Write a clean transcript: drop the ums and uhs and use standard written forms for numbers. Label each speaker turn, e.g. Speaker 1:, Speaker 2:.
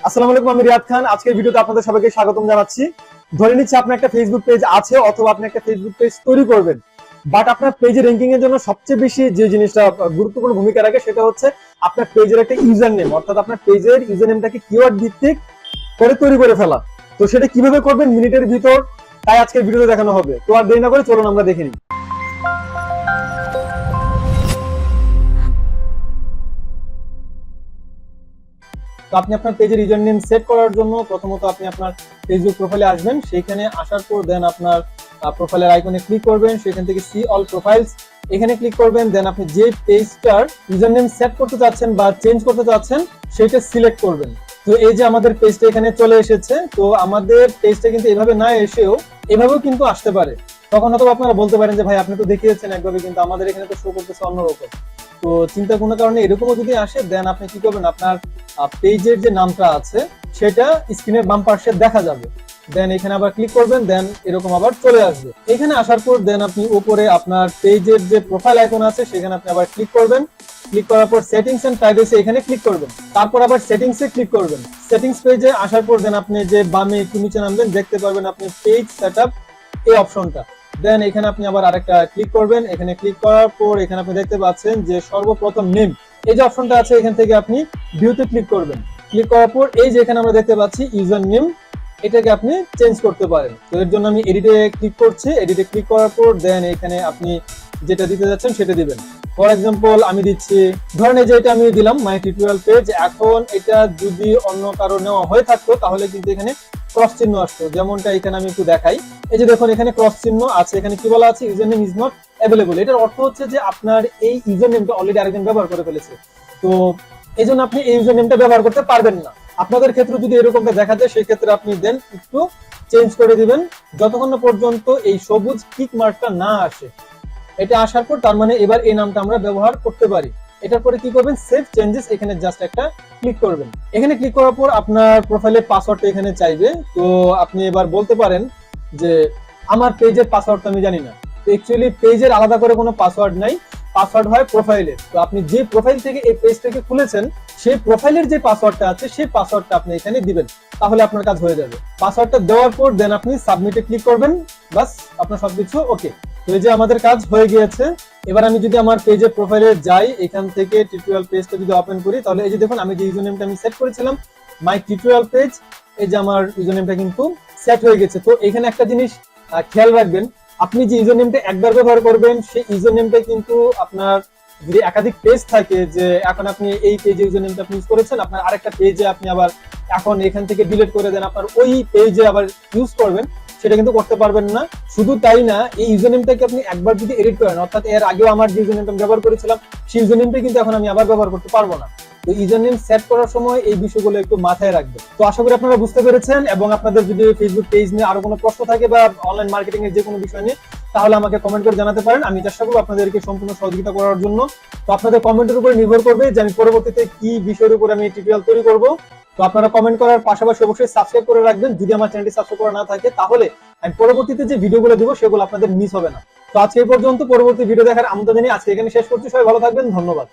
Speaker 1: আসসালামু আলাইকুম, আমি রিয়াদ খান। আজকের ভিডিওতে আপনাদের সবাইকে স্বাগতম জানাচ্ছি। ধরে নিচ্ছি আপনার একটা ফেসবুক পেজ আছে অথবা আপনি একটা ফেসবুক পেজ তৈরি করবেন, বাট আপনার পেজের র্যাঙ্কিং এর জন্য সবচেয়ে বেশি যে জিনিসটা গুরুত্বপূর্ণ ভূমিকা রাখে সেটা হচ্ছে আপনার পেজের একটা ইউজার নেম, অর্থাৎ আপনার পেজের ইউজার নেমটাকে কিওয়ার্ড ভিত্তিক করে তৈরি করে ফেলা। তো সেটা কিভাবে করবেন মিনিটের ভিতর, তাই আজকের ভিডিওতে দেখানো হবে। তো আর দেরি না করে চলুন আমরা দেখে নিই। তো আপনি আপনার পেজের ইউজার নেম সেট করার জন্য প্রথমত আপনি আপনার ফেসবুক প্রোফাইলে আসবেন। সেখানে আসার পর দেন আপনার প্রোফাইলের আইকনে ক্লিক করবেন। সেখান থেকে সি অল প্রোফাইলস এখানে ক্লিক করবেন। দেন আপনি যে পেজটার ইউজার নেম সেট করতে চাচ্ছেন বা চেঞ্জ করতে চাচ্ছেন সেটা সিলেক্ট করবেন। তো এই যে আমাদের পেজটা এখানে চলে এসেছে। তো আমাদের পেজটা কিন্তু এভাবে না এসেও এভাবেও কিন্তু আসতে পারে। তখন হয়তো আপনারা বলতে পারেন যে ভাই আপনি তো দেখিয়েছেন একভাবে, কিন্তু আমাদের এখানে তো শো করতেছে অন্যরকম। তো চিন্তা কোনো কারণে এরকমও যদি আসে দেন আপনি কি করবেন, আপনার পেজের যে নামটা আছে সেটা স্ক্রিনের বাম পাশে দেখা যাবে। দেন এখানে আবার ক্লিক করবেন, দেন এরকম আবার চলে আসবে। এখানে আসার পর দেন আপনি উপরে আপনার পেজের যে প্রোফাইল আইকন আছে সেখানে আপনি আবার ক্লিক করবেন। ক্লিক করার পর সেটিংস এন্ড প্রাইভেসি এখানে ক্লিক করবেন। তারপর আবার সেটিংসে ক্লিক করবেন। সেটিংস পেজে আসার পর দেন আপনি যে বামে একটু নিচে নামবেন, দেখতে পারবেন আপনি পেজ সেটআপ এই অপশনটা। দেন এখানে আপনি আবার আরেকটা ক্লিক করবেন। এখানে ক্লিক করার পর এখানে আপনি দেখতে পাচ্ছেন যে সর্বপ্রথম নেম এই যে অপশনটা আছে এখান থেকে আপনি ভিউতে ক্লিক করবেন। ক্লিক করার পর এই যে এখানে আমরা দেখতে পাচ্ছি ইউজার নেম, এটাকে আপনি চেঞ্জ করতে পারেন। তো এর জন্য আমি এডিটে ক্লিক করছি। এডিটে ক্লিক করার পর দেন এখানে আপনি যেটা দিতে যাচ্ছেন সেটা দিবেন। ফর এক্সাম্পল আমি দিচ্ছি, ধরেন এই যে এটা আমি দিলাম মাই টিউটোরিয়াল পেজ। এখন এটা যদি অন্য কারো নেওয়া হয়ে থাকতো তাহলে কিন্তু এখানে ক্রস চিহ্ন আসতো, যেমনটা এখানে আমি একটু দেখাই। এই যে দেখুন এখানে ক্রস চিহ্ন আছে। এখানে কি বলা আছে, user name is not available. এটার অর্থ হচ্ছে যে আপনার এই ইউজার নেমটা অলরেডি আরেকজন ব্যবহার করে ফেলেছে, তো এই জন্য আপনি এই ইউজার নেমটা ব্যবহার করতে পারবেন না। আপনাদের ক্ষেত্রে যদি এরকমটা দেখা যায় সেই ক্ষেত্রে আপনি দেন একটু চেঞ্জ করে দিবেন যতক্ষণ না পর্যন্ত এই সবুজ টিক মার্কটা না আসে। এটা আসার পর তার মানে এবার এই নামটা আমরা ব্যবহার করতে পারি। এটার পরে কি করবেন, সেভ চেঞ্জেস এখানে জাস্ট একটা ক্লিক করবেন। এখানে ক্লিক করার পর আপনার প্রোফাইলের পাসওয়ার্ডটা এখানে চাইবে। তো আপনি এবার বলতে পারেন যে আমার পেজের পাসওয়ার্ডটা আমি জানি না। তো অ্যাকচুয়ালি পেজের আলাদা করে কোনো পাসওয়ার্ড নাই, পাসওয়ার্ড হয় প্রোফাইলের। তো আপনি যে প্রোফাইল থেকে এই পেজটাকে খুলেছেন সেই প্রোফাইলের যে পাসওয়ার্ডটা আছে সেই পাসওয়ার্ডটা আপনি এখানে দিবেন, তাহলে আপনার কাজ হয়ে যাবে। পাসওয়ার্ডটা দেওয়ার পর দেন আপনি সাবমিটে ক্লিক করবেন, বাস আপনার সবকিছু ওকে। তো এই যে আমাদের কাজ হয়ে গিয়েছে। এবার আমি যদি আমার পেজের প্রোফাইলে যাই, এখান থেকে টিউটোরিয়াল পেজটা যদি ওপেন করি তাহলে এই যে দেখুন আমি যে ইউজার নেমটা আমি সেট করেছিলাম মাই টিউটোরিয়াল পেজ, এই যে আমার ইউজার নেমটা কিন্তু সেট হয়ে গেছে। তো এখানে একটা জিনিস খেয়াল রাখবেন, আপনি যে ইউজার নেমটা একবার ব্যবহার করবেন সেই ইউজার নেমটা কিন্তু আপনার যদি একাধিক পেজ থাকে, যে এখন আপনি এই পেজে ইউজার নেমটা আপনি ইউজ করেছেন, আপনার আরেকটা পেজে আপনি আবার এখন এখান থেকে ডিলিট করে দেন আপনার ওই পেজে আবার ইউজ করবেন, সেটা কিন্তু করতে পারবেন না। শুধু তাই না, এই ইউজার নেমটাকে আপনি একবার যদি এডিট করেন, অর্থাৎ এর আগেও আমার যে ইউজার নেমটা ব্যবহার করেছিলাম সেই ইউজার নেমটা কিন্তু এখন আমি আবার ব্যবহার করতে পারবো না। তো ইউজার নেম সেট করার সময় এই বিষয়গুলো একটু মাথায় রাখবেন। তো আশা করি আপনারা বুঝতে পেরেছেন, এবং আপনাদের যদি ফেসবুক পেজ নিয়ে আরো কোনো প্রশ্ন থাকে বা অনলাইন মার্কেটিং এর যে কোনো বিষয় নিয়ে, তাহলে আমাকে কমেন্ট করে জানাতে পারেন। আমি চেষ্টা করবো আপনাদেরকে সম্পূর্ণ সহযোগিতা করার জন্য। তো আপনাদের কমেন্টের উপরে নির্ভর করবে যে আমি পরবর্তীতে কি বিষয়ের উপর আমি টিউটোরিয়াল তৈরি করব। তো আপনারা কমেন্ট করার পাশাপাশি অবশ্যই সাবস্ক্রাইব করে রাখবেন। যদি আমার চ্যানেলটি সাবস্ক্রাইব করা না থাকে তাহলে আমি পরবর্তীতে যে ভিডিওগুলো দিব সেগুলো আপনাদের মিস হবে না। তো আজকে এই পর্যন্ত, পরবর্তী ভিডিও দেখার আমন্ত্রণ জানিয়ে আজকে এখানে শেষ করছি। সবাই ভালো থাকবেন, ধন্যবাদ।